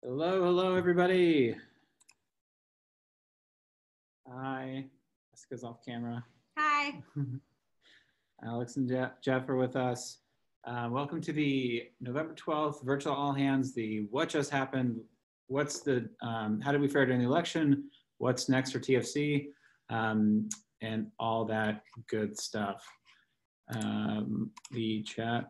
Hello, hello, everybody. Hi, Jessica's off camera. Hi. Alex and Jeff are with us. Welcome to the November 12th virtual all hands, the what just happened, what's the, how did we fare during the election, what's next for TFC, and all that good stuff. The chat.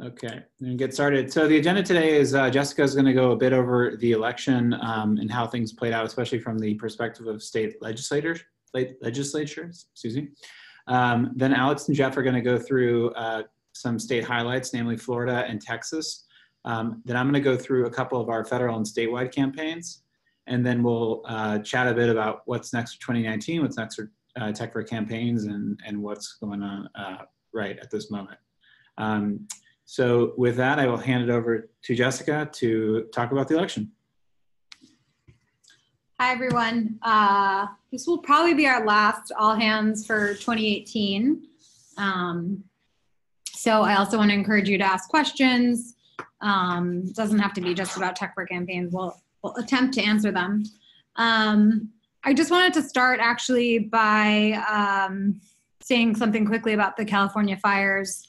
Okay, and get started. So the agenda today is Jessica's going to go a bit over the election and how things played out, especially from the perspective of state legislatures, excuse me. Then Alex and Jeff are going to go through some state highlights, namely Florida and Texas. Then I'm going to go through a couple of our federal and statewide campaigns, and then we'll chat a bit about what's next for 2019, what's next for Tech for Campaigns, and what's going on right at this moment. So with that, I will hand it over to Jessica to talk about the election. Hi, everyone. This will probably be our last all hands for 2018. So I also want to encourage you to ask questions. It doesn't have to be just about Tech for Campaigns. We'll attempt to answer them. I just wanted to start actually by saying something quickly about the California fires.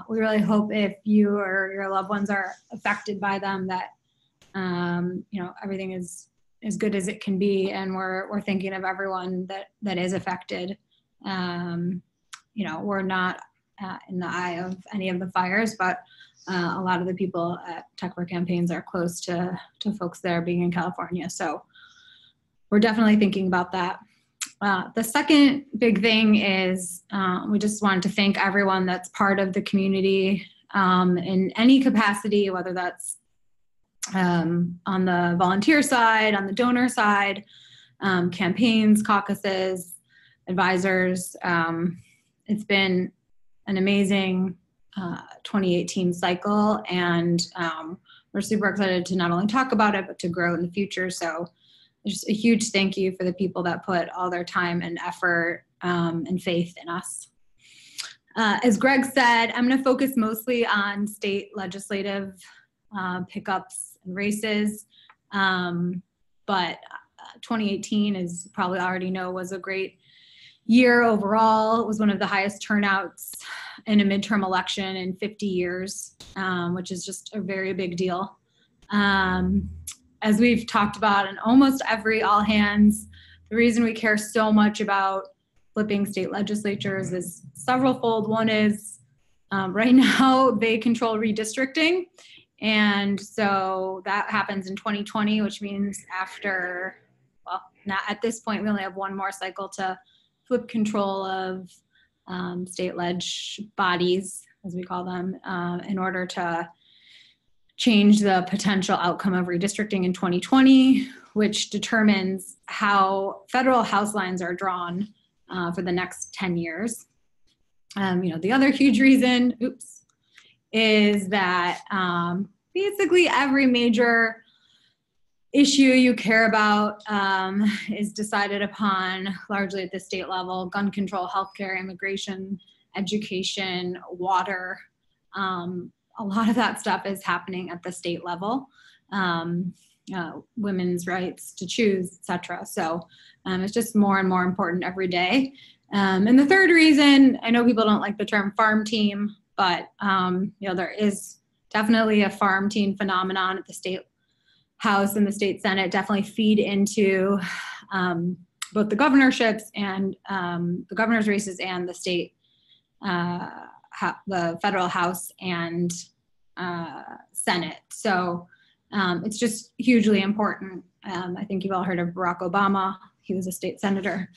We really hope if you or your loved ones are affected by them that everything is as good as it can be, and we're thinking of everyone that is affected. We're not in the eye of any of the fires, but a lot of the people at Tech for Campaigns are close to folks there being in California, so we're definitely thinking about that. The second big thing is we just wanted to thank everyone that's part of the community in any capacity, whether that's on the volunteer side, on the donor side, campaigns, caucuses, advisors. It's been an amazing 2018 cycle, and we're super excited to not only talk about it, but to grow in the future. So just a huge thank you for the people that put all their time and effort and faith in us. As Greg said, I'm going to focus mostly on state legislative pickups and races, but 2018, as you probably already know, was a great year overall. It was one of the highest turnouts in a midterm election in 50 years, which is just a very big deal. As we've talked about in almost every all hands, the reason we care so much about flipping state legislatures is several-fold. One is right now they control redistricting, and so that happens in 2020, which means after, well, not at this point, we only have one more cycle to flip control of state leg bodies, as we call them, in order to change the potential outcome of redistricting in 2020, which determines how federal House lines are drawn for the next 10 years. The other huge reason, is that basically every major issue you care about is decided upon largely at the state level: gun control, healthcare, immigration, education, water. A lot of that stuff is happening at the state level, women's rights to choose, et cetera. So it's just more and more important every day. And the third reason, I know people don't like the term farm team, but there is definitely a farm team phenomenon at the state House and the state Senate, definitely feed into both the governorships and the governor's races and the state the federal House and Senate. So it's just hugely important. I think you've all heard of Barack Obama. He was a state senator.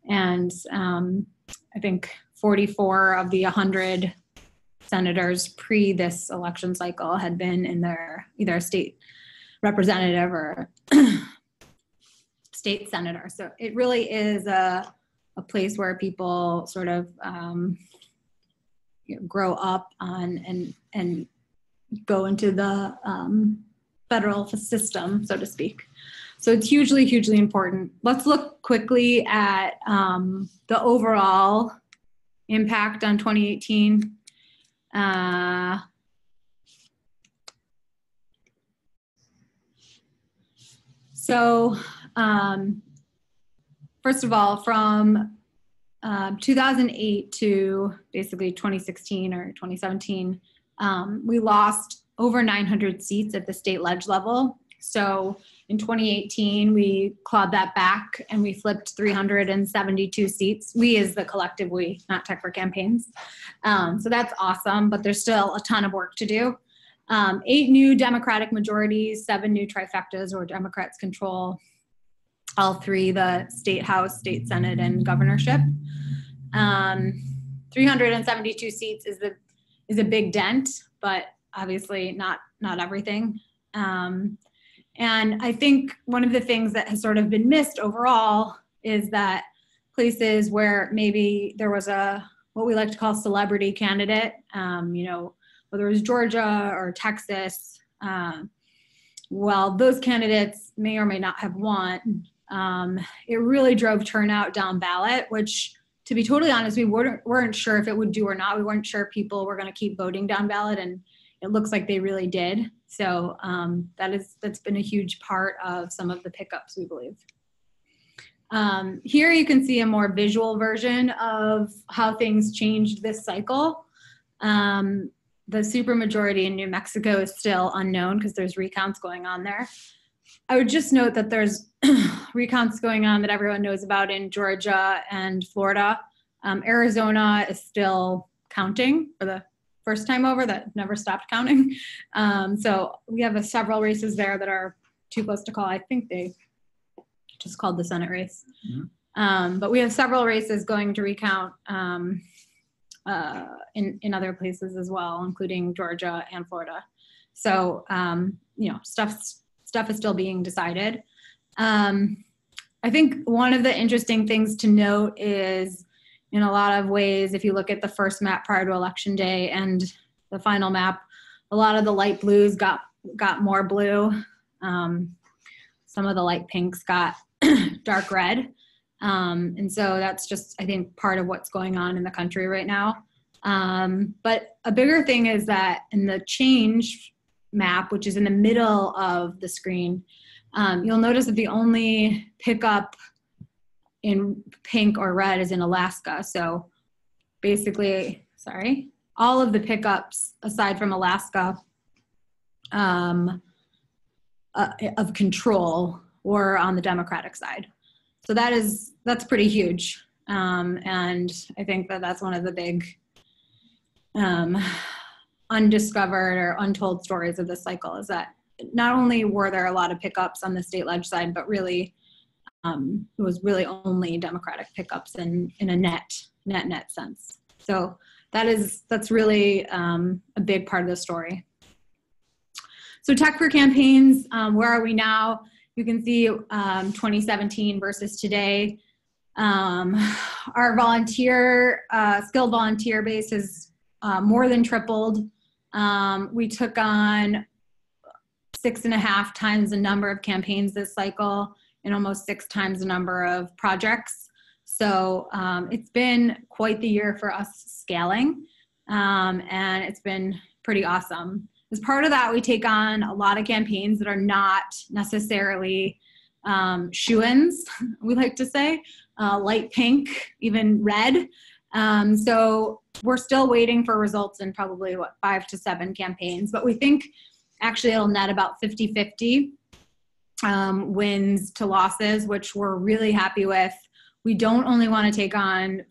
And I think 44 of the 100 senators pre this election cycle had been in their either a state representative or state senator. So it really is a place where people sort of grow up on and go into the federal system, so to speak. So it's hugely, hugely important. Let's look quickly at the overall impact on 2018. So first of all, from 2008 to basically 2016 or 2017, we lost over 900 seats at the state ledge level. So in 2018, we clawed that back and we flipped 372 seats. We as the collective, we, not Tech for Campaigns. So that's awesome, but there's still a ton of work to do. 8 new Democratic majorities, 7 new trifectas where Democrats control all 3, the state house, state senate, and governorship. 372 seats is a big dent, but obviously not everything. And I think one of the things that has sort of been missed overall is that places where maybe there was what we like to call celebrity candidate, whether it was Georgia or Texas, well, those candidates may or may not have won. It really drove turnout down ballot, which, to be totally honest, we weren't sure if it would do or not. We weren't sure people were going to keep voting down ballot, and it looks like they really did. So that's been a huge part of some of the pickups, we believe. Here you can see a more visual version of how things changed this cycle. The supermajority in New Mexico is still unknown because there's recounts going on there. I would just note that there's recounts going on that everyone knows about in Georgia and Florida. Arizona is still counting for the first time over, that never stopped counting. So we have several races there that are too close to call. I think they just called the Senate race. Mm-hmm. But we have several races going to recount in other places as well, including Georgia and Florida. So, stuff is still being decided. I think one of the interesting things to note is, in a lot of ways, if you look at the first map prior to Election Day and the final map, a lot of the light blues got more blue. Some of the light pinks got dark red. And so that's just, I think, part of what's going on in the country right now. But a bigger thing is that in the change map, which is in the middle of the screen, you'll notice that the only pickup in pink or red is in Alaska. So basically, all of the pickups aside from Alaska of control were on the Democratic side. So that's pretty huge. And I think that's one of the big undiscovered or untold stories of this cycle, is that not only were there a lot of pickups on the state ledge side, but really it was really only Democratic pickups in a net sense. So that's really a big part of the story. So Tech for Campaigns, where are we now? You can see 2017 versus today. Our skilled volunteer base has more than tripled. We took on 6.5 times the number of campaigns this cycle and almost 6 times the number of projects. So it's been quite the year for us scaling, and it's been pretty awesome. As part of that, we take on a lot of campaigns that are not necessarily shoo-ins, we like to say, light pink, even red. So we're still waiting for results in probably 5 to 7 campaigns, but we think actually it'll net about 50-50 wins to losses, which we're really happy with. We don't only want to take on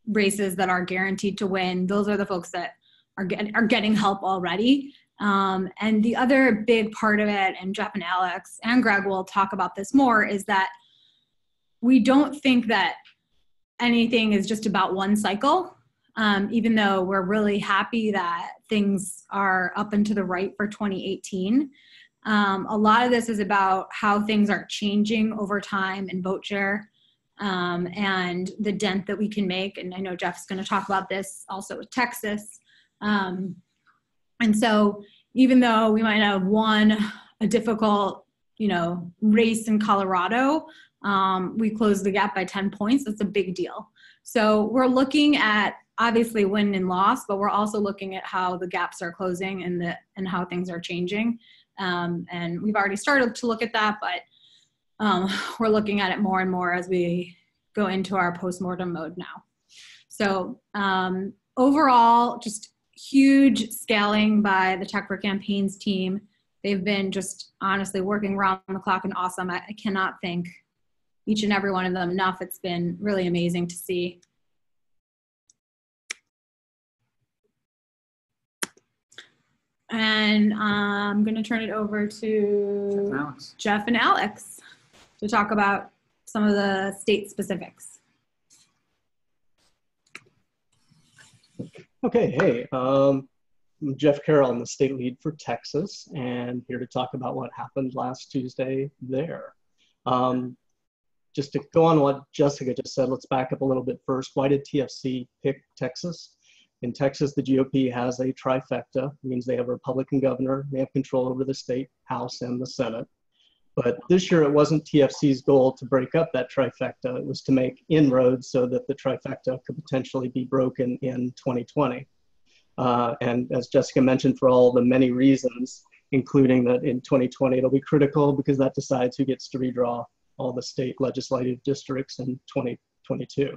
races that are guaranteed to win. Those are the folks that are getting help already. And the other big part of it, and Jeff and Alex and Greg will talk about this more, is that we don't think that anything is just about one cycle, even though we're really happy that things are up and to the right for 2018. A lot of this is about how things are changing over time in vote share and the dent that we can make. And I know Jeff's going to talk about this also with Texas. And so even though we might have won a difficult, race in Colorado, we closed the gap by 10 points. That's a big deal. So we're looking at obviously win and loss, but we're also looking at how the gaps are closing and how things are changing. And we've already started to look at that, but we're looking at it more and more as we go into our postmortem mode now. So overall, just huge scaling by the Tech for Campaigns team. They've been just honestly working around the clock and awesome. I cannot thank each and every one of them enough. It's been really amazing to see. And I'm going to turn it over to Jeff and Alex to talk about some of the state specifics. Okay, hey, I'm Jeff Carroll. I'm the state lead for Texas and here to talk about what happened last Tuesday there. Just to go on what Jessica just said, let's back up a little bit first. Why did TFC pick Texas? In Texas, the GOP has a trifecta, means they have a Republican governor, they have control over the state House and the Senate. But this year it wasn't TFC's goal to break up that trifecta, it was to make inroads so that the trifecta could potentially be broken in 2020. And as Jessica mentioned, for all the many reasons, including that in 2020 it'll be critical because that decides who gets to redraw all the state legislative districts in 2022.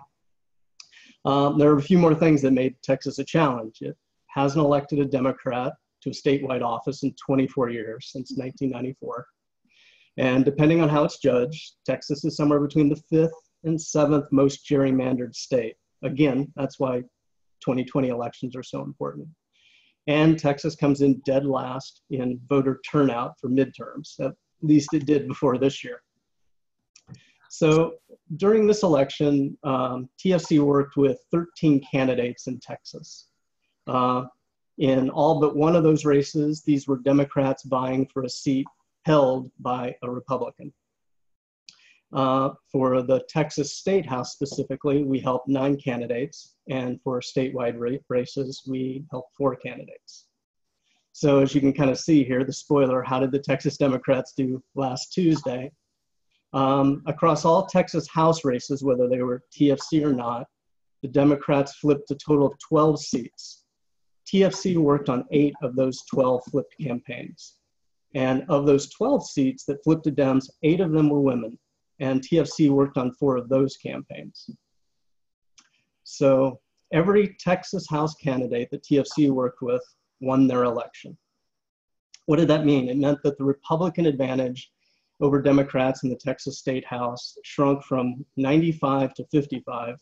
There are a few more things that made Texas a challenge. It hasn't elected a Democrat to a statewide office in 24 years, since 1994. And depending on how it's judged, Texas is somewhere between the 5th and 7th most gerrymandered state. Again, that's why 2020 elections are so important. And Texas comes in dead last in voter turnout for midterms. At least it did before this year. So during this election, TFC worked with 13 candidates in Texas. In all but one of those races, these were Democrats vying for a seat held by a Republican. For the Texas State House specifically, we helped 9 candidates, and for statewide races, we helped 4 candidates. So as you can kind of see here, the spoiler, how did the Texas Democrats do last Tuesday? Across all Texas House races, whether they were TFC or not, the Democrats flipped a total of 12 seats. TFC worked on 8 of those 12 flipped campaigns. And of those 12 seats that flipped to Dems, 8 of them were women. And TFC worked on 4 of those campaigns. So every Texas House candidate that TFC worked with won their election. What did that mean? It meant that the Republican advantage over Democrats in the Texas State House shrunk from 95 to 55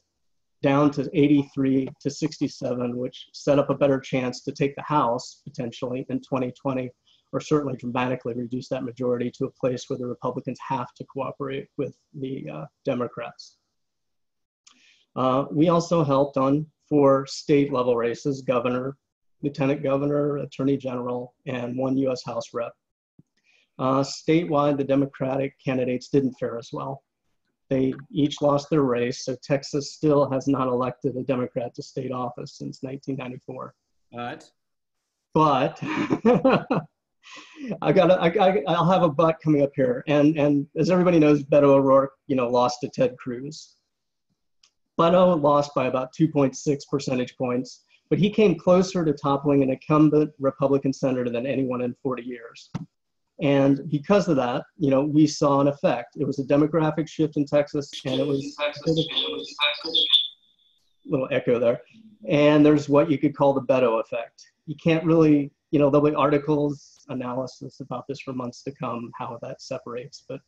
down to 83 to 67, which set up a better chance to take the House potentially in 2020, or certainly dramatically reduce that majority to a place where the Republicans have to cooperate with the Democrats. We also helped on 4 state level races: governor, lieutenant governor, attorney general, and 1 US House rep. Statewide, the Democratic candidates didn't fare as well. They each lost their race, so Texas still has not elected a Democrat to state office since 1994. But I'll have a but coming up here. And as everybody knows, Beto O'Rourke, lost to Ted Cruz. Beto lost by about 2.6 percentage points, but he came closer to toppling an incumbent Republican senator than anyone in 40 years. And because of that, we saw an effect. It was a demographic shift in Texas, and it was little echo there. And there's what you could call the Beto effect. You can't really, there'll be articles, analysis about this for months to come, how that separates. But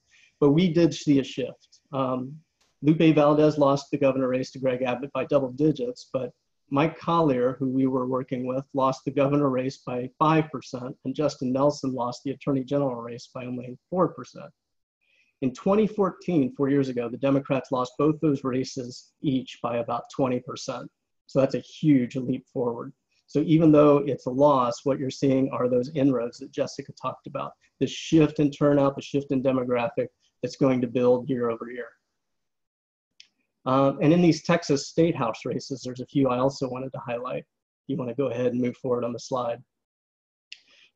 we did see a shift. Lupe Valdez lost the governor race to Greg Abbott by double digits, but Mike Collier, who we were working with, lost the governor race by 5%, and Justin Nelson lost the attorney general race by only 4%. In 2014, 4 years ago, the Democrats lost both those races each by about 20%. So that's a huge leap forward. So even though it's a loss, what you're seeing are those inroads that Jessica talked about, the shift in turnout, the shift in demographic that's going to build year over year. And in these Texas State House races, there's a few I also wanted to highlight. You want to go ahead and move forward on the slide.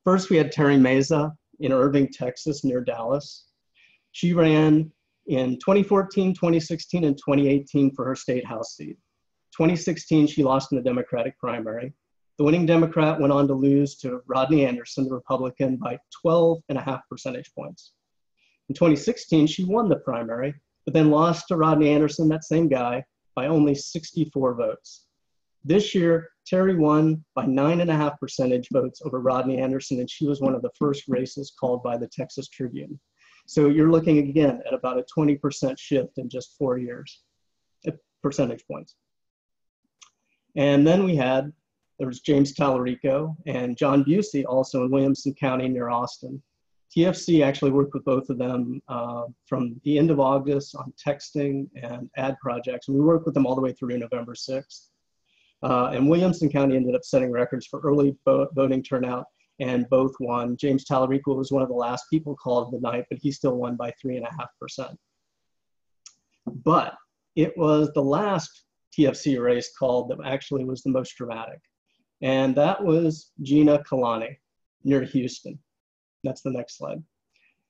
First, we had Terry Meza in Irving, Texas, near Dallas. She ran in 2014, 2016, and 2018 for her State House seat. 2016, she lost in the Democratic primary. The winning Democrat went on to lose to Rodney Anderson, the Republican, by 12.5 percentage points. In 2016, she won the primary, but then lost to Rodney Anderson, that same guy, by only 64 votes. This year, Terry won by 9.5 percentage votes over Rodney Anderson, and she was one of the first races called by the Texas Tribune. So you're looking again at about a 20% shift in just 4 years, percentage points. And then there was James Tallarico and John Busey, also in Williamson County near Austin. TFC actually worked with both of them from the end of August on texting and ad projects. And we worked with them all the way through November 6th. And Williamson County ended up setting records for early voting turnout, and both won. James Tallarico was one of the last people called of the night, but he still won by 3.5%. But it was the last TFC race called that actually was the most dramatic. And that was Gina Kalani near Houston. That's the next slide.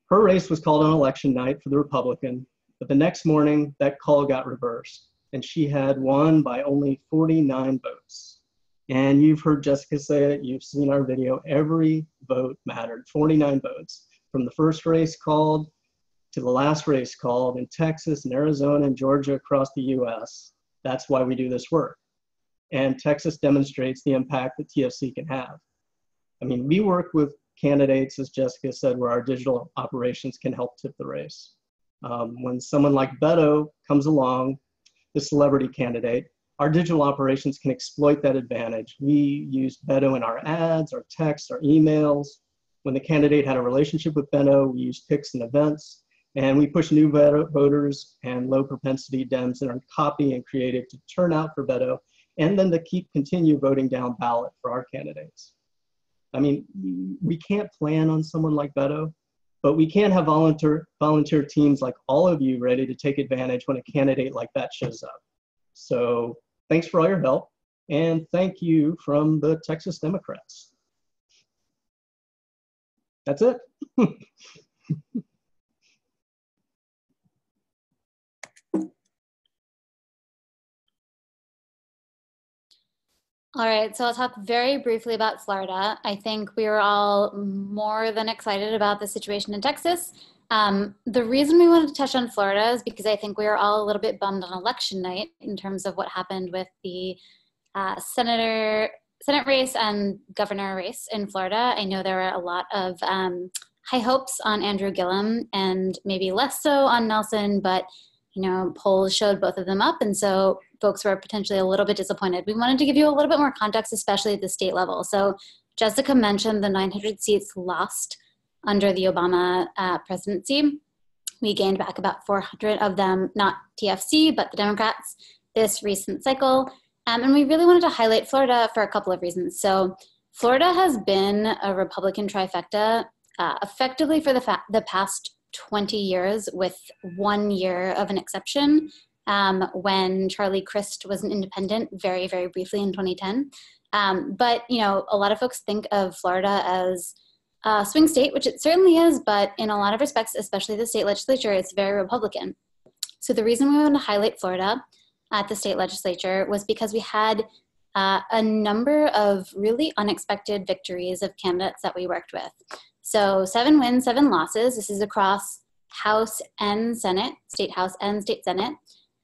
Her race was called on election night for the Republican, but the next morning that call got reversed and she had won by only 49 votes. And you've heard Jessica say it, you've seen our video, every vote mattered, 49 votes. From the first race called to the last race called in Texas and Arizona and Georgia across the US. That's why we do this work. And Texas demonstrates the impact that TFC can have. I mean, we work with candidates, as Jessica said, where our digital operations can help tip the race. When someone like Beto comes along, the celebrity candidate, our digital operations can exploit that advantage. We use Beto in our ads, our texts, our emails. When the candidate had a relationship with Beto, we used pics and events, and we push new voters and low propensity Dems in our copy and creative to turn out for Beto, and then to continue voting down ballot for our candidates. I mean, we can't plan on someone like Beto, but we can have volunteer teams like all of you ready to take advantage when a candidate like that shows up. So thanks for all your help, and thank you from the Texas Democrats. That's it. All right, so I'll talk very briefly about Florida. I think we were all more than excited about the situation in Texas. The reason we wanted to touch on Florida is because I think we were all a little bit bummed on election night in terms of what happened with the Senate race and governor race in Florida. I know there were a lot of high hopes on Andrew Gillum and maybe less so on Nelson, but you know, polls showed both of them up, and so folks were potentially a little bit disappointed. We wanted to give you a little bit more context, especially at the state level. So Jessica mentioned the 900 seats lost under the Obama presidency. We gained back about 400 of them, not TFC, but the Democrats this recent cycle. And we really wanted to highlight Florida for a couple of reasons. So Florida has been a Republican trifecta effectively for the past 20 years, with 1 year of an exception when Charlie Crist was an independent very, very briefly in 2010. But, you know, a lot of folks think of Florida as a swing state, which it certainly is, but in a lot of respects, especially the state legislature, it's very Republican. So the reason we wanted to highlight Florida at the state legislature was because we had a number of really unexpected victories of candidates that we worked with. So 7 wins, 7 losses. This is across House and Senate, State House and State Senate.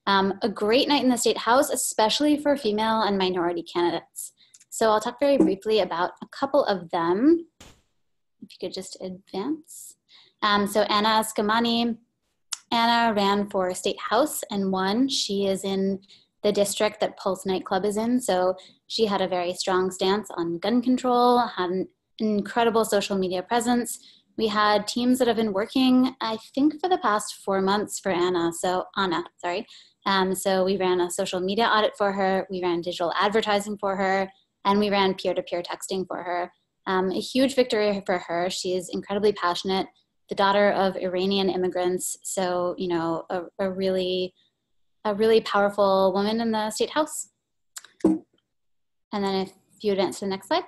A great night in the State House, especially for female and minority candidates. So I'll talk very briefly about a couple of them. If you could just advance. So Anna Eskamani. Anna ran for State House and won. She is in the district that Pulse nightclub is in. So she had a very strong stance on gun control, had an incredible social media presence. We had teams that have been working, I think, for the past 4 months for Anna. So we ran a social media audit for her. We ran digital advertising for her, and we ran peer-to-peer texting for her. A huge victory for her. She is incredibly passionate, the daughter of Iranian immigrants. So, you know, a really powerful woman in the State House. And then if you advance to the next slide.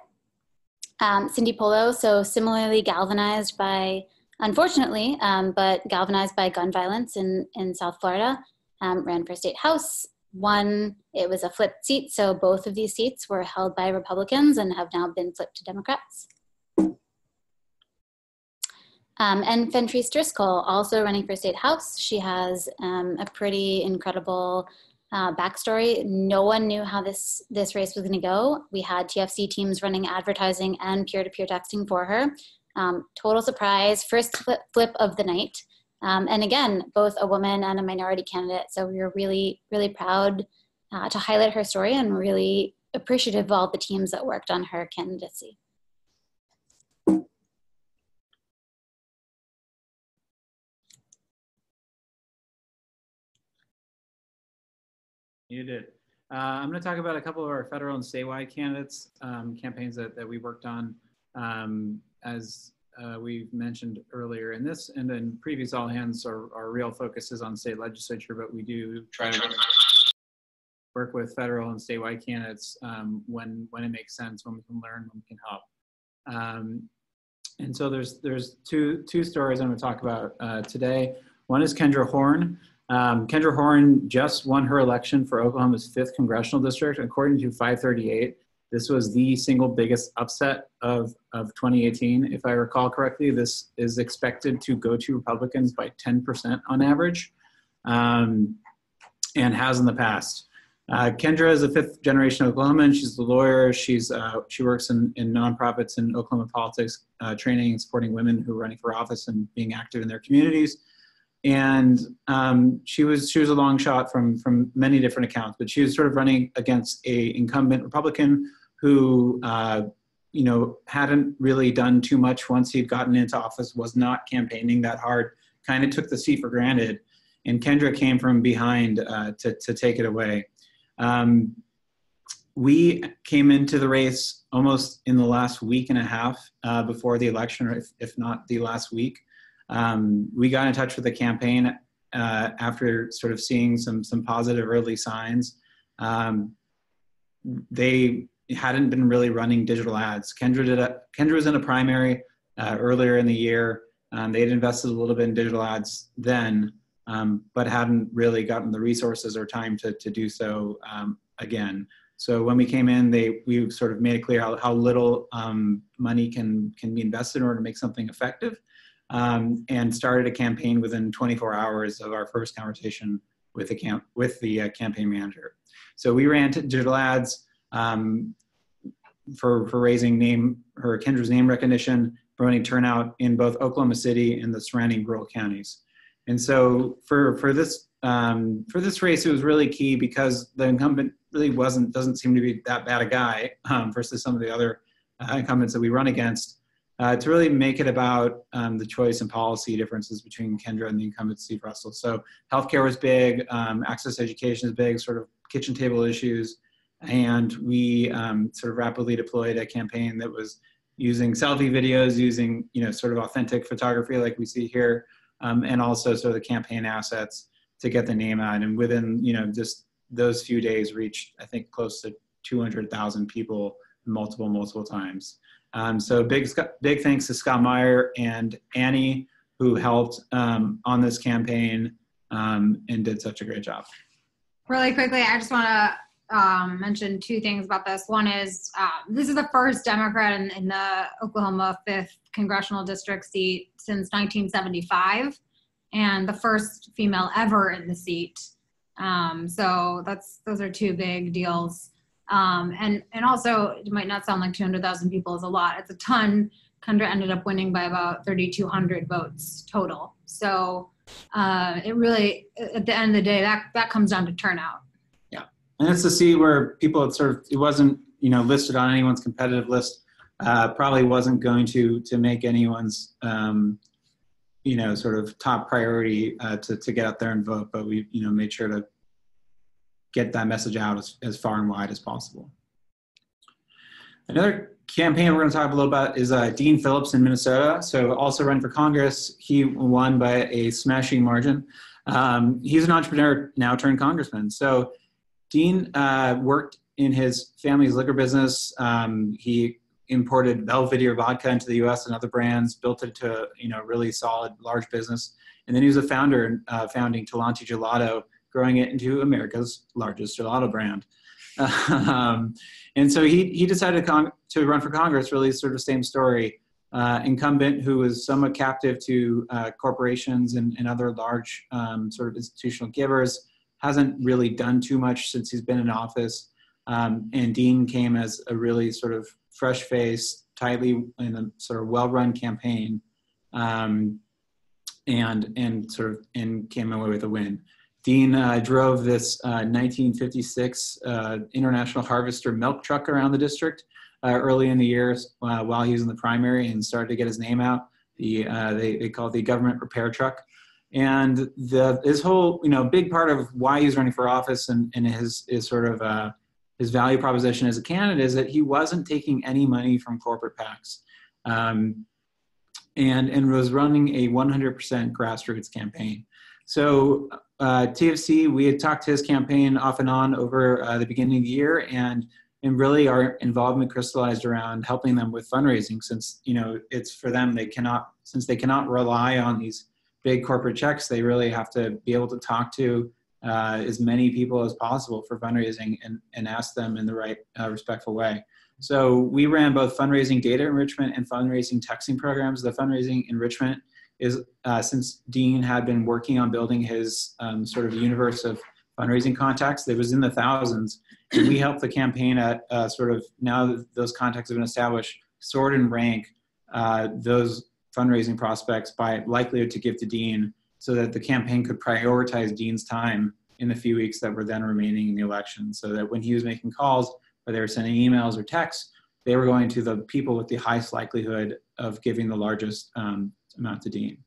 Cindy Polo, so similarly galvanized by, unfortunately, but galvanized by gun violence in South Florida, ran for State House, One, it was a flipped seat, so both of these seats were held by Republicans and have now been flipped to Democrats. And Fentrice Driscoll, also running for State House. She has a pretty incredible backstory. No one knew how this race was going to go. We had TFC teams running advertising and peer-to-peer texting for her. Total surprise, first flip of the night. And again, both a woman and a minority candidate. So we were really, really proud to highlight her story and really appreciative of all the teams that worked on her candidacy. You did. I'm going to talk about a couple of our federal and statewide candidates, campaigns that we worked on. As we've mentioned earlier in this and in previous all hands, our real focus is on state legislature, but we do try to work with federal and statewide candidates when it makes sense, when we can learn, when we can help. And so there's two stories I'm going to talk about today. One is Kendra Horn. Kendra Horn just won her election for Oklahoma's 5th congressional district. According to 538, this was the single biggest upset of 2018. If I recall correctly, this is expected to go to Republicans by 10% on average, and has in the past. Kendra is a 5th generation Oklahoman. She's a lawyer. She works in nonprofits in Oklahoma politics, training and supporting women who are running for office and being active in their communities. And she was a long shot from many different accounts, but she was sort of running against a incumbent Republican who, hadn't really done too much once he'd gotten into office, was not campaigning that hard, kind of took the seat for granted. And Kendra came from behind to take it away. We came into the race almost in the last week and a half before the election, or if not the last week. We got in touch with the campaign after sort of seeing some positive early signs. They hadn't been really running digital ads. Kendra was in a primary earlier in the year. They had invested a little bit in digital ads then, but hadn't really gotten the resources or time to do so again. So when we came in, we sort of made it clear how little money can be invested in order to make something effective. And started a campaign within 24 hours of our first conversation with the campaign manager. So we ran digital ads for raising Kendra's name recognition, promoting turnout in both Oklahoma City and the surrounding rural counties. And so for this race, it was really key because the incumbent really doesn't seem to be that bad a guy versus some of the other incumbents that we run against. To really make it about the choice and policy differences between Kendra and the incumbent Steve Russell. So healthcare was big, access to education is big, sort of kitchen table issues. And we sort of rapidly deployed a campaign that was using selfie videos, using sort of authentic photography like we see here, and also sort of the campaign assets to get the name out. And within just those few days reached, I think, close to 200,000 people multiple times. So big thanks to Scott Meyer and Annie, who helped on this campaign and did such a great job. Really quickly, I just want to mention 2 things about this. One is this is the first Democrat in the Oklahoma 5th congressional district seat since 1975, and the first female ever in the seat. So those are 2 big deals. And also, it might not sound like 200,000 people is a lot. It's a ton. Kendra ended up winning by about 3,200 votes total. So it really, at the end of the day, that comes down to turnout. Yeah, and it's to see where people it wasn't listed on anyone's competitive list. Probably wasn't going to make anyone's sort of top priority to get out there and vote. But we made sure to get that message out as far and wide as possible. Another campaign we're going to talk a little about is Dean Phillips in Minnesota. So also running for Congress. He won by a smashing margin. He's an entrepreneur now turned congressman. So Dean worked in his family's liquor business. He imported Belvedere vodka into the U.S. and other brands, built it to really solid, large business. And then he was a founder founding Talante Gelato, growing it into America's largest gelato brand. And so he decided to run for Congress, really sort of same story. Incumbent who was somewhat captive to corporations and other large sort of institutional givers, hasn't really done too much since he's been in office. And Dean came as a really sort of fresh face, tightly in a sort of well-run campaign, and came away with a win. Dean drove this 1956 International Harvester milk truck around the district early in the year while he was in the primary, and started to get his name out. They call it the government repair truck. And his whole, big part of why he's running for office and his his value proposition as a candidate is that he wasn't taking any money from corporate PACs, and was running a 100% grassroots campaign. So TFC, we had talked to his campaign off and on over the beginning of the year, and really our involvement crystallized around helping them with fundraising, since it's for them, since they cannot rely on these big corporate checks, they really have to be able to talk to as many people as possible for fundraising and ask them in the right respectful way. So we ran both fundraising data enrichment and fundraising texting programs. The fundraising enrichment is since Dean had been working on building his sort of universe of fundraising contacts that was in the thousands, and we helped the campaign at sort of, now that those contacts have been established, sort and rank those fundraising prospects by likelihood to give to Dean, so that the campaign could prioritize Dean's time in the few weeks that were then remaining in the election, so that when he was making calls, or they were sending emails or texts, they were going to the people with the highest likelihood of giving the largest amount to Dean.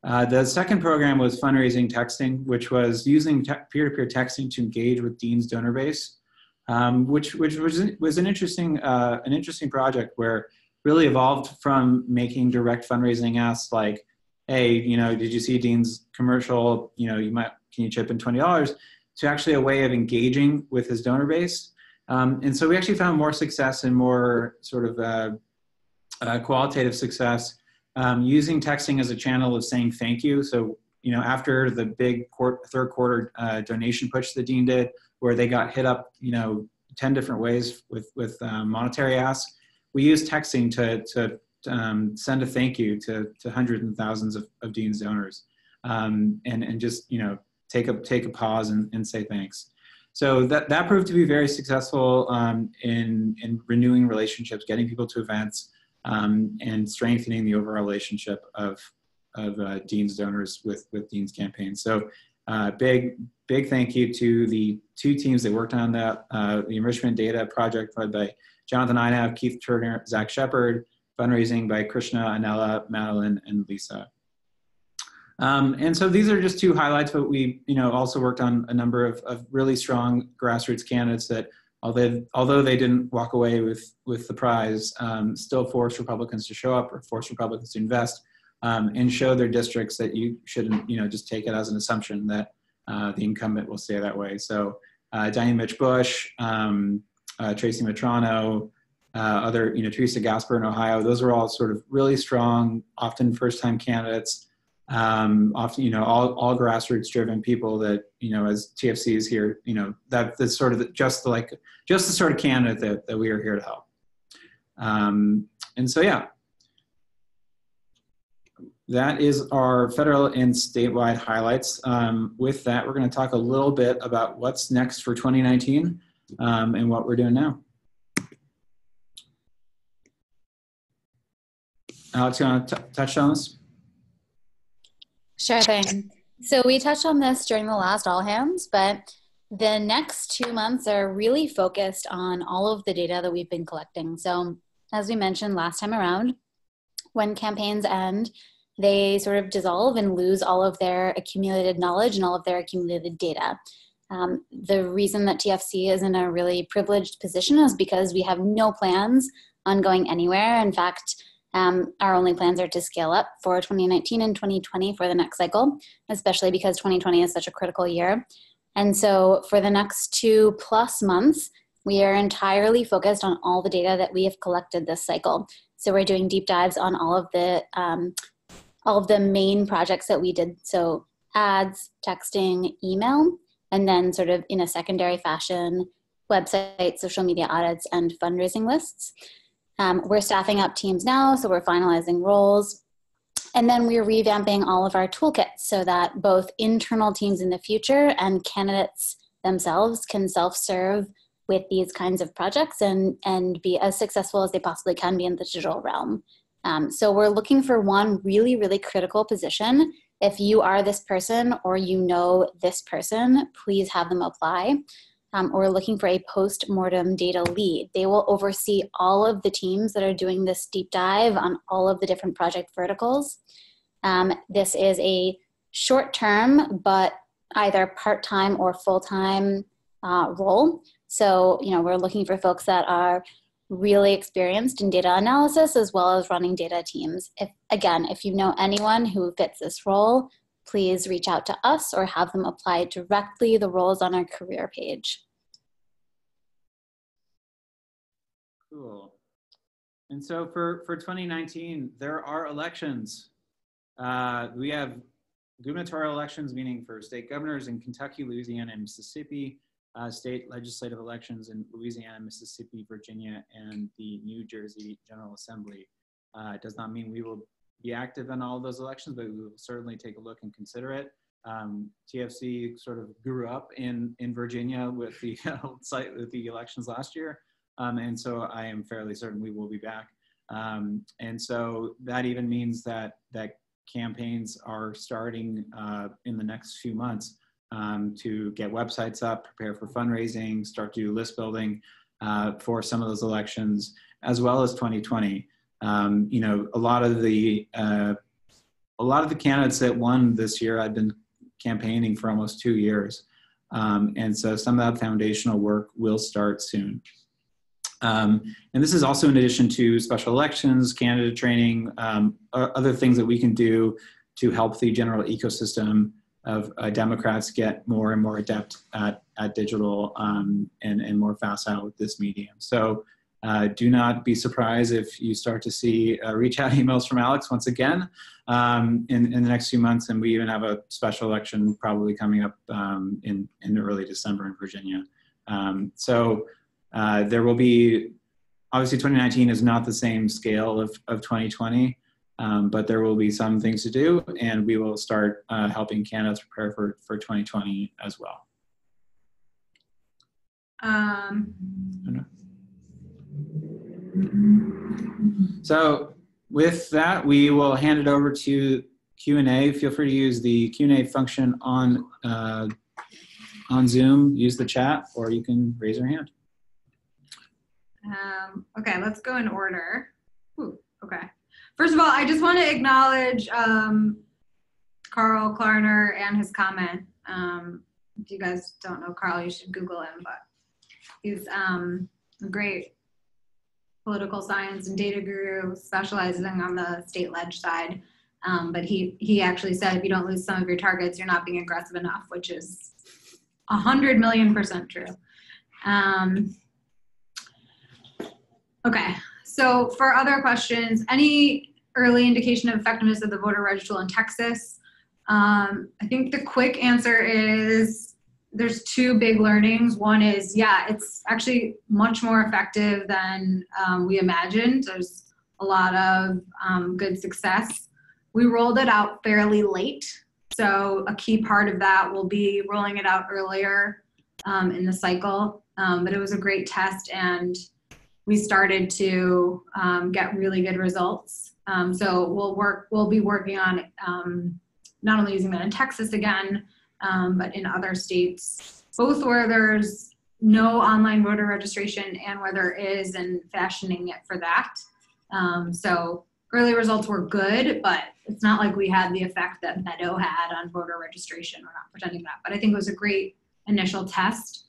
The second program was fundraising texting, which was using peer-to-peer texting to engage with Dean's donor base, which was an interesting project where really evolved from making direct fundraising asks like, hey, did you see Dean's commercial? Can you chip in $20? To actually a way of engaging with his donor base. And so we actually found more success and more sort of qualitative success using texting as a channel of saying thank you. So, after the big third quarter donation push that Dean did, where they got hit up, 10 different ways with monetary asks, we used texting to send a thank you to hundreds and thousands of Dean's donors, and just take a pause and say thanks. So that proved to be very successful in renewing relationships, getting people to events, and strengthening the overall relationship of Dean's donors with Dean's campaign. So big thank you to the two teams that worked on that, the enrichment data project led by Jonathan Inav, Keith Turner, Zach Shepard, fundraising by Krishna, Anela, Madeline, and Lisa. And so these are just two highlights, but we also worked on a number of really strong grassroots candidates that, although they didn't walk away with the prize, still forced Republicans to show up or forced Republicans to invest, and show their districts that you shouldn't just take it as an assumption that the incumbent will stay that way. So Diane Mitch Bush, Tracy Matrano, Teresa Gasper in Ohio, those are all sort of really strong, often first-time candidates, often, all grassroots driven people that, as TFC is here, that's sort of just the sort of candidate that we are here to help. And so, yeah, that is our federal and statewide highlights. With that, we're going to talk a little bit about what's next for 2019 and what we're doing now. Alex, you want to touch on this? Sure thing. So we touched on this during the last all hands, but the next 2 months are really focused on all of the data that we've been collecting. So as we mentioned last time around, when campaigns end, they sort of dissolve and lose all of their accumulated knowledge and all of their accumulated data. The reason that TFC is in a really privileged position is because we have no plans on going anywhere. In fact, our only plans are to scale up for 2019 and 2020 for the next cycle, especially because 2020 is such a critical year. And so for the next 2+ months, we are entirely focused on all the data that we have collected this cycle. So we're doing deep dives on all of the main projects that we did. So ads, texting, email, and then sort of in a secondary fashion, website, social media audits, and fundraising lists. We're staffing up teams now, so we're finalizing roles. And then we're revamping all of our toolkits so that both internal teams in the future and candidates themselves can self-serve with these kinds of projects and be as successful as they possibly can be in the digital realm. So we're looking for one really, really critical position. If you are this person or you know this person, please have them apply. We're looking for a post-mortem data lead. They will oversee all of the teams that are doing this deep dive on all of the different project verticals. This is a short-term, but either part-time or full-time role. So, we're looking for folks that are really experienced in data analysis as well as running data teams. If you know anyone who fits this role, please reach out to us or have them apply directly. The roles on our career page. Cool. And so for 2019, there are elections. We have gubernatorial elections, meaning for state governors in Kentucky, Louisiana, and Mississippi, state legislative elections in Louisiana, Mississippi, Virginia, and the New Jersey General Assembly. It does not mean we will be active in all of those elections, but we will certainly take a look and consider it. TFC sort of grew up in Virginia with the site with the elections last year, and so I am fairly certain we will be back. And so that even means that campaigns are starting in the next few months to get websites up, prepare for fundraising, start to do list building for some of those elections, as well as 2020. A lot of the candidates that won this year had been campaigning for almost 2 years, and so some of that foundational work will start soon. And this is also in addition to special elections, candidate training, other things that we can do to help the general ecosystem of Democrats get more and more adept at digital and more facile with this medium. So do not be surprised if you start to see reach out emails from Alex once again in the next few months. And we even have a special election probably coming up in early December in Virginia. So there will be, obviously 2019 is not the same scale of 2020. But there will be some things to do, and we will start helping candidates prepare for 2020 as well. So with that, we will hand it over to Q&A. Feel free to use the Q&A function on Zoom, use the chat, or you can raise your hand. Okay, let's go in order. Ooh, okay. First of all, I just want to acknowledge Carl Klarner and his comment. If you guys don't know Carl, you should Google him, but he's a great political science and data guru specializing on the state leg side. But he actually said, if you don't lose some of your targets, you're not being aggressive enough, which is 100,000,000% true. Okay. So for other questions, any early indication of effectiveness of the voter register tool in Texas? I think the quick answer is there's two big learnings. One is, yeah, it's actually much more effective than we imagined. There's a lot of good success. We rolled it out fairly late. So a key part of that will be rolling it out earlier in the cycle. But it was a great test, and we started to get really good results. So we'll be working on not only using that in Texas again, but in other states, both where there's no online voter registration and where there is, and fashioning it for that. So early results were good, but it's not like we had the effect that Meadow had on voter registration. We're not pretending that, but I think it was a great initial test,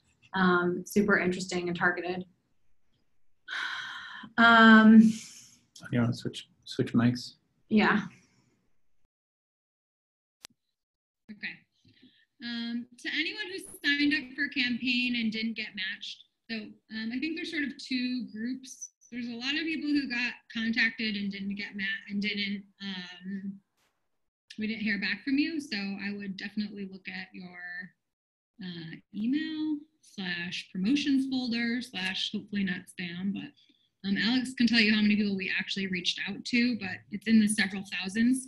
super interesting and targeted. You want to switch mics? Yeah. Okay. To anyone who signed up for a campaign and didn't get matched, so I think there's sort of two groups. There's a lot of people who got contacted and didn't get we didn't hear back from you. So I would definitely look at your email / promotions folder / hopefully not spam, but Alex can tell you how many people we actually reached out to, but it's in the several thousands.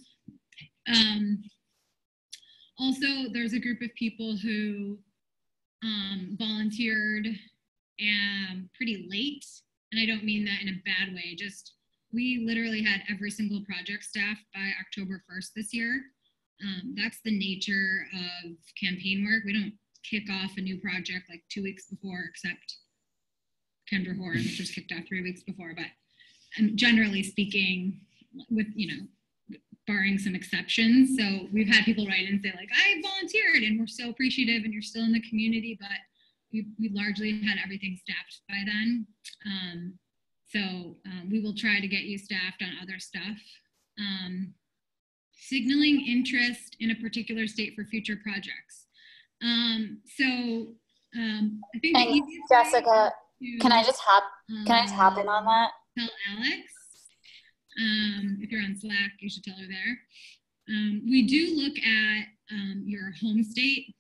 Also, there's a group of people who volunteered pretty late, and I don't mean that in a bad way, just we literally had every single project staff by October 1st this year. That's the nature of campaign work. We don't kick off a new project like 2 weeks before, except Kendra Horn, which was kicked off 3 weeks before. But generally speaking, with, barring some exceptions. So we've had people write and say like, I volunteered and we're so appreciative and you're still in the community, but we largely had everything staffed by then. We will try to get you staffed on other stuff. Signaling interest in a particular state for future projects. I think the easiest Jessica, way can I just hop in on that? Tell Alex. If you're on Slack, you should tell her there. We do look at your home state,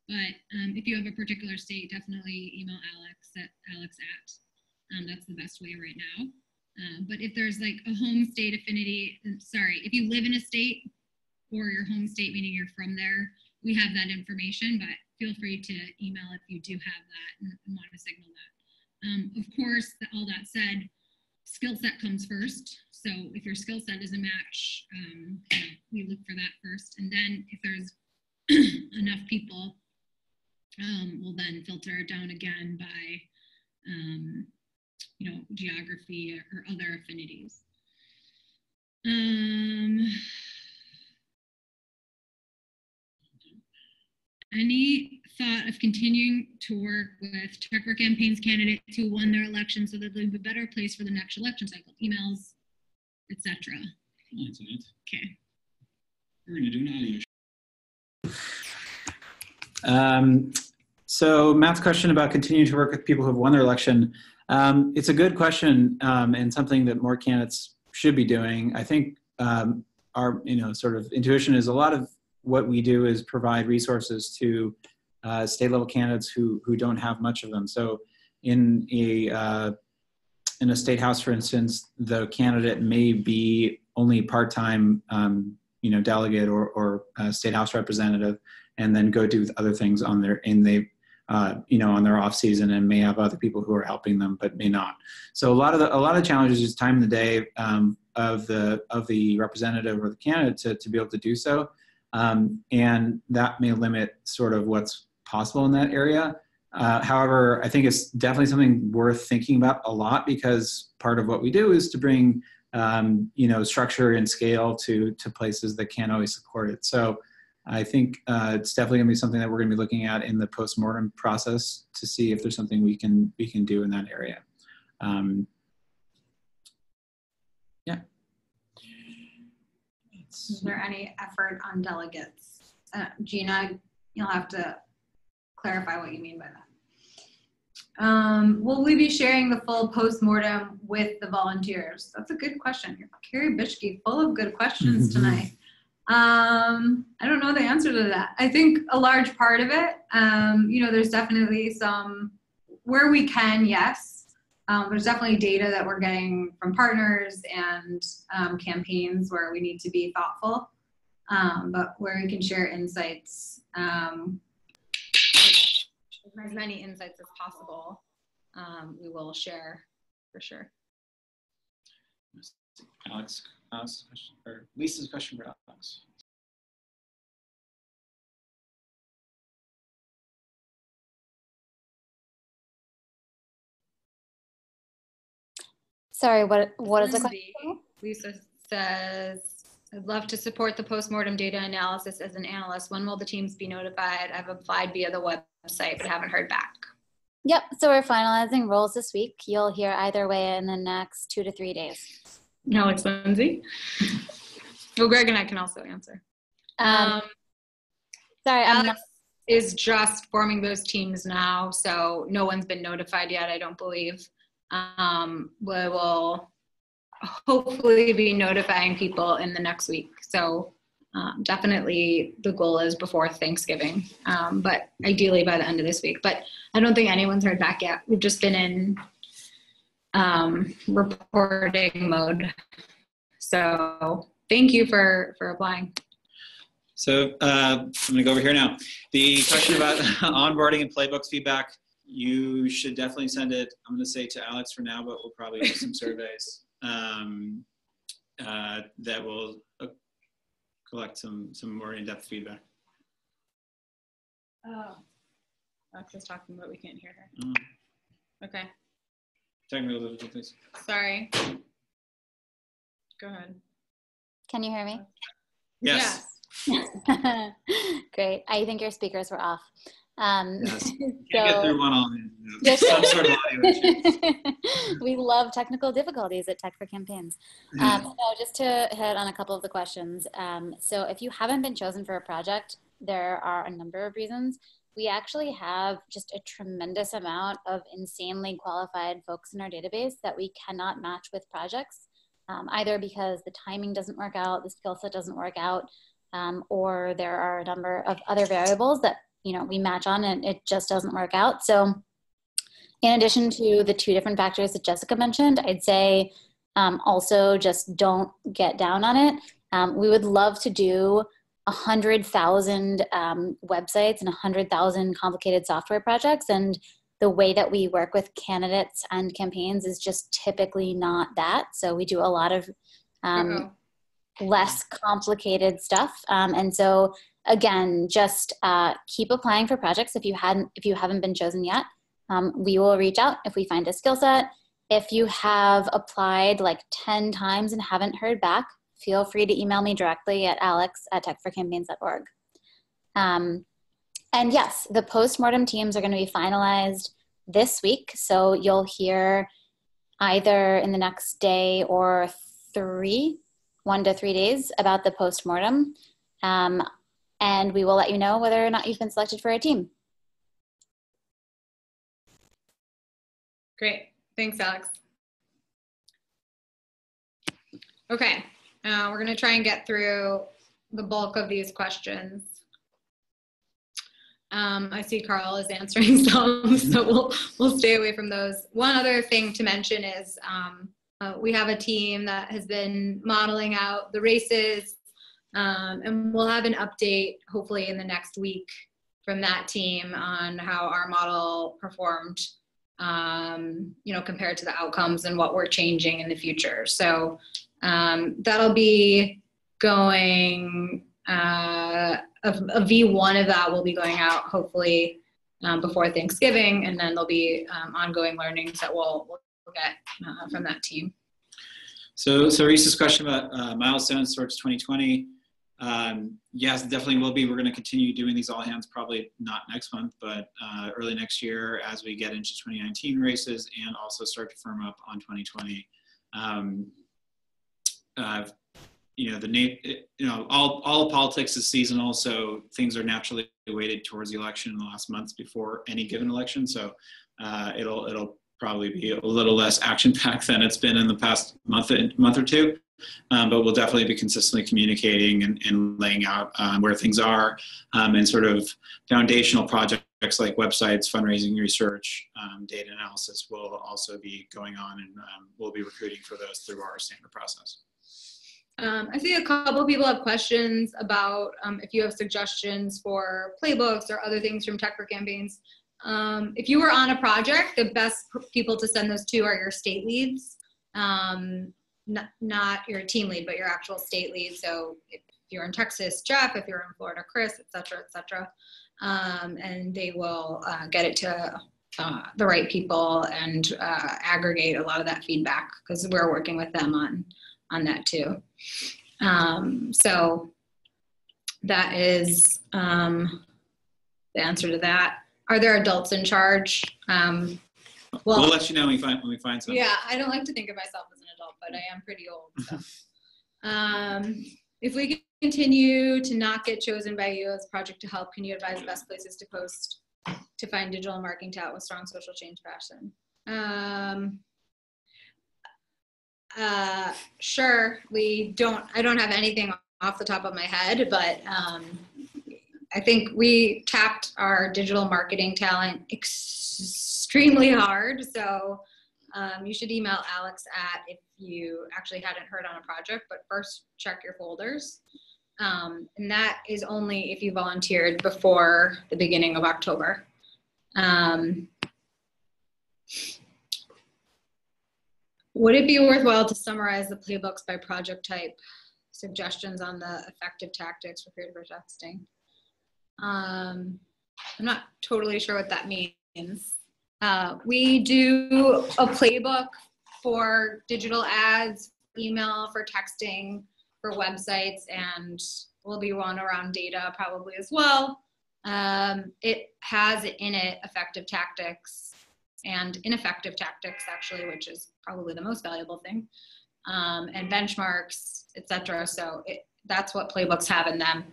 but if you have a particular state, definitely email Alex at alex@. That's the best way right now. But if there's like a home state affinity, if you live in a state or your home state, meaning you're from there, we have that information, but feel free to email if you do have that and want to signal that. Of course, all that said, skill set comes first. So if your skill set is a match, we look for that first. And then if there's enough people, we'll then filter down again by, geography or other affinities. Any thought of continuing to work with Tech for Campaigns candidates who won their election so that they'll be a better place for the next election cycle? Emails, etc. Okay. We're going to do an audio. So Matt's question about continuing to work with people who have won their election. It's a good question and something that more candidates should be doing. I think our sort of intuition is a lot of what we do is provide resources to state level candidates who don't have much of them. So in a state house, for instance, the candidate may be only part-time delegate or state house representative, and then go do other things on their on their off season, and may have other people who are helping them but may not. So a lot of the challenges is time in the day of the representative or the candidate to be able to do so. And that may limit sort of what's possible in that area. However, I think it's definitely something worth thinking about a lot, because part of what we do is to bring, structure and scale to places that can't always support it. So I think it's definitely going to be something that we're going to be looking at in the postmortem process to see if there's something we can do in that area. Yeah. Is there any effort on delegates? Gina, you'll have to clarify what you mean by that. Will we be sharing the full postmortem with the volunteers? That's a good question. Carrie Bishke, full of good questions tonight. I don't know the answer to that. I think a large part of it, there's definitely some, where we can, yes. There's definitely data that we're getting from partners and campaigns where we need to be thoughtful, but where we can share insights, as many insights as possible, we will share for sure. Alex question, or Lisa's question for Alex. Sorry, what is the question? Lisa says, I'd love to support the postmortem data analysis as an analyst. When will the teams be notified? I've applied via the website, but haven't heard back. Yep, so we're finalizing roles this week. You'll hear either way in the next 2 to 3 days. Alex Lindsay. Well, Greg and I can also answer. Sorry, Alex is just forming those teams now, so no one's been notified yet, I don't believe. We will hopefully be notifying people in the next week. So Definitely the goal is before Thanksgiving, but ideally by the end of this week. But I don't think anyone's heard back yet. We've just been in reporting mode. So thank you for applying. So I'm going to go over here now. The question about onboarding and playbooks feedback, you should definitely send it, I'm going to say to Alex for now, but we'll probably do some surveys that will collect some more in-depth feedback. Oh, Alex is talking, but we can't hear her. Okay, Technical difficulties. sorry. Go ahead. Can you hear me? Yes. Great. I think your speakers were off. Yes. So, Can't get through one on Just- some sort of audio issue. we love technical difficulties at Tech for Campaigns. So just to hit on a couple of the questions. So if you haven't been chosen for a project, there are a number of reasons. We actually have just a tremendous amount of insanely qualified folks in our database that we cannot match with projects, either because the timing doesn't work out, the skill set doesn't work out, or there are a number of other variables that we match on and it just doesn't work out. So in addition to the 2 different factors that Jessica mentioned, I'd say also just don't get down on it. We would love to do 100,000 websites and 100,000 complicated software projects. And the way that we work with candidates and campaigns is just typically not that. So we do a lot of less complicated stuff. And so again, just keep applying for projects if you haven't been chosen yet. We will reach out if we find a skill set. If you have applied like 10 times and haven't heard back, feel free to email me directly at alex@techforcampaigns.org. And yes, the postmortem teams are going to be finalized this week. So you'll hear either in the next day or 1 to 3 days about the postmortem. And we will let you know whether or not you've been selected for a team. Great. Thanks, Alex. Okay. We're going to try and get through the bulk of these questions. I see Carl is answering some, so we'll stay away from those. One other thing to mention is we have a team that has been modeling out the races, and we'll have an update hopefully in the next week from that team on how our model performed, compared to the outcomes and what we're changing in the future. So that'll be going, a V1 of that will be going out hopefully before Thanksgiving, and then there'll be ongoing learnings that we'll get from that team. So Reese's question about milestones towards 2020. Yes, definitely will be. We're going to continue doing these all hands, probably not next month, but early next year as we get into 2019 races and also start to firm up on 2020. All politics is seasonal, so things are naturally weighted towards the election in the last months before any given election. So it'll probably be a little less action-packed than it's been in the past month or two. But we'll definitely be consistently communicating and laying out where things are, and sort of foundational projects like websites, fundraising, research, data analysis will also be going on, and we'll be recruiting for those through our standard process. I see a couple of people have questions about if you have suggestions for playbooks or other things from Tech for Campaigns. If you were on a project, the best people to send those to are your state leads. Not your team lead, but your actual state lead. So if you're in Texas, Jeff, if you're in Florida, Chris, et cetera, and they will get it to the right people and aggregate a lot of that feedback, because we're working with them on that too. So that is the answer to that. Are there adults in charge? We'll let you know when we find something. Yeah, I don't like to think of myself as an adult, but I am pretty old. So. If we continue to not get chosen by you as a project to help, can you advise the best places to post to find digital marketing talent with strong social change passion? Sure. I don't have anything off the top of my head, but I think we tapped our digital marketing talent extremely hard. So you should email Alex if you actually hadn't heard on a project, but first check your folders. And that is only if you volunteered before the beginning of October. Would it be worthwhile to summarize the playbooks by project type? Suggestions on the effective tactics for peer-to-peer texting. I'm not totally sure what that means. We do a playbook for digital ads, email, for texting, for websites, and we'll be one around data probably as well. It has in it effective tactics and ineffective tactics, actually, which is probably the most valuable thing, and benchmarks, etc. So that's what playbooks have in them.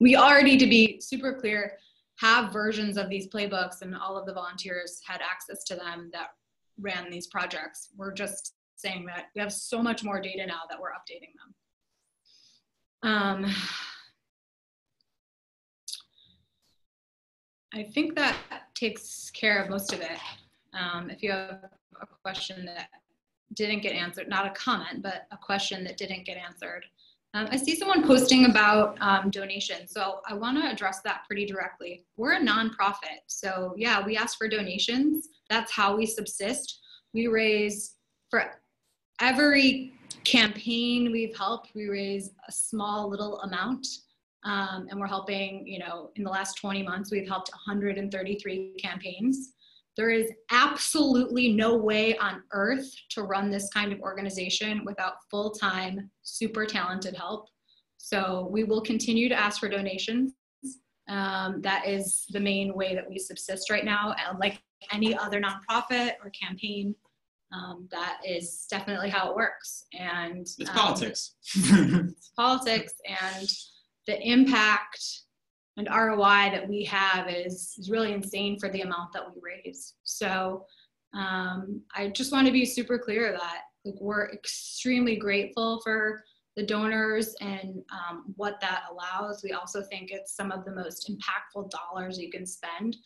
We already, to be super clear, have versions of these playbooks, and all of the volunteers had access to them that ran these projects. We're just saying that we have so much more data now that we're updating them. I think that takes care of most of it. If you have a question that didn't get answered, not a comment, but a question that didn't get answered. I see someone posting about donations, so I want to address that pretty directly. We're a nonprofit, so yeah, we ask for donations. That's how we subsist. We raise, for every campaign we've helped, we raise a small little amount, and we're helping, you know, in the last 20 months, we've helped 133 campaigns. There is absolutely no way on earth to run this kind of organization without full-time, super talented help. So we will continue to ask for donations. That is the main way that we subsist right now. And like any other nonprofit or campaign, that is definitely how it works. And It's politics. It's politics, and the impact and ROI that we have is really insane for the amount that we raise. So I just want to be super clear that like, we're extremely grateful for the donors and what that allows. We also think it's some of the most impactful dollars you can spend,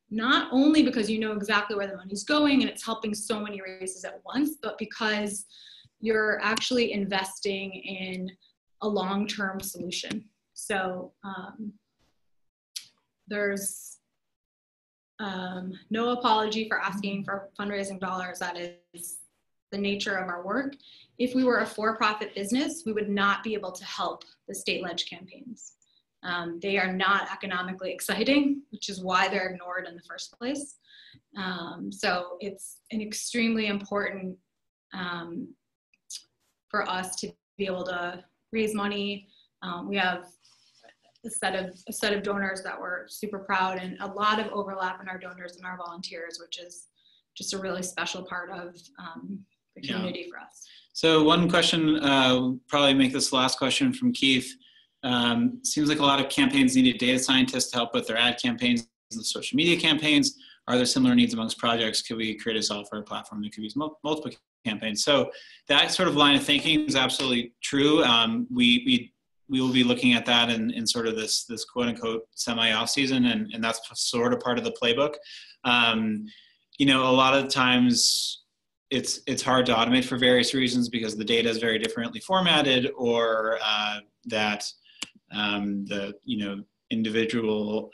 not only because you know exactly where the money's going and it's helping so many races at once, but because you're actually investing in a long-term solution. So there's no apology for asking for fundraising dollars. That is the nature of our work. If we were a for-profit business, we would not be able to help the state-led campaigns. They are not economically exciting, which is why they're ignored in the first place. So it's an extremely important for us to be able to raise money. We have a set of donors that we're super proud, and a lot of overlap in our donors and our volunteers, which is just a really special part of the community for us. So one question, probably make this the last question from Keith. Seems like a lot of campaigns needed data scientists to help with their ad campaigns and social media campaigns. Are there similar needs amongst projects? Could we create a software platform that could use multiple campaigns? So that sort of line of thinking is absolutely true. We will be looking at that in sort of this quote unquote semi-off season, and that's sort of part of the playbook. You know, a lot of times it's hard to automate for various reasons because the data is very differently formatted, or that the individual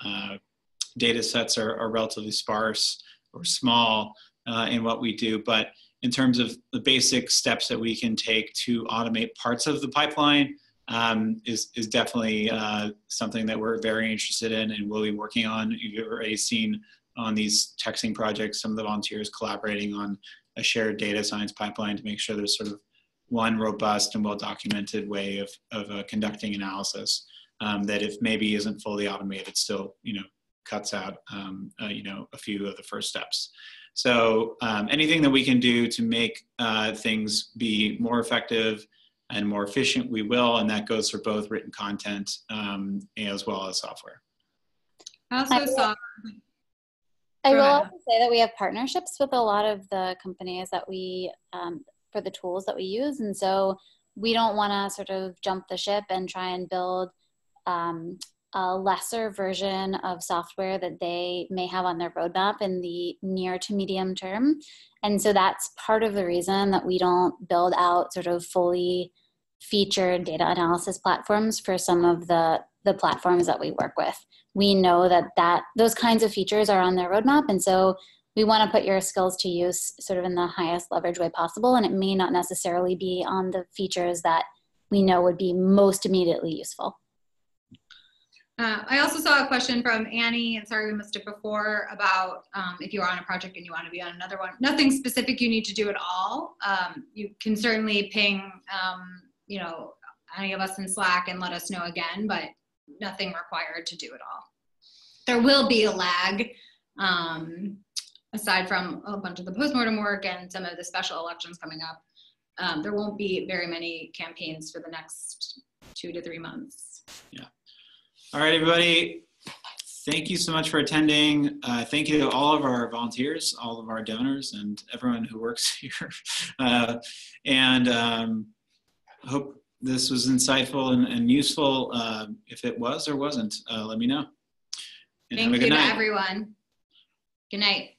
data sets are relatively sparse or small in what we do. But in terms of the basic steps that we can take to automate parts of the pipeline, is definitely something that we're very interested in and will be working on. You've already seen on these texting projects some of the volunteers collaborating on a shared data science pipeline to make sure there's sort of one robust and well-documented way of conducting analysis that if maybe isn't fully automated, still cuts out a few of the first steps. So anything that we can do to make things be more effective and more efficient, we will, and that goes for both written content as well as software. I also saw. I will also say that we have partnerships with a lot of the companies that we, for the tools that we use. And so we don't want to sort of jump the ship and try and build a lesser version of software that they may have on their roadmap in the near to medium term. And so that's part of the reason that we don't build out sort of fully featured data analysis platforms for some of the platforms that we work with. We know that those kinds of features are on their roadmap. And so we want to put your skills to use sort of in the highest leverage way possible. And it may not necessarily be on the features that we know would be most immediately useful. I also saw a question from Annie, and sorry we missed it before, about if you're on a project and you want to be on another one. Nothing specific you need to do at all. You can certainly ping, you know, any of us in Slack and let us know again, but nothing required to do at all. There will be a lag, aside from a bunch of the postmortem work and some of the special elections coming up. There won't be very many campaigns for the next 2 to 3 months. Yeah. All right, everybody. Thank you so much for attending. Thank you to all of our volunteers, all of our donors, and everyone who works here. Hope this was insightful and useful. If it was or wasn't, let me know. And Thank have a you good to night. everyone. Good night.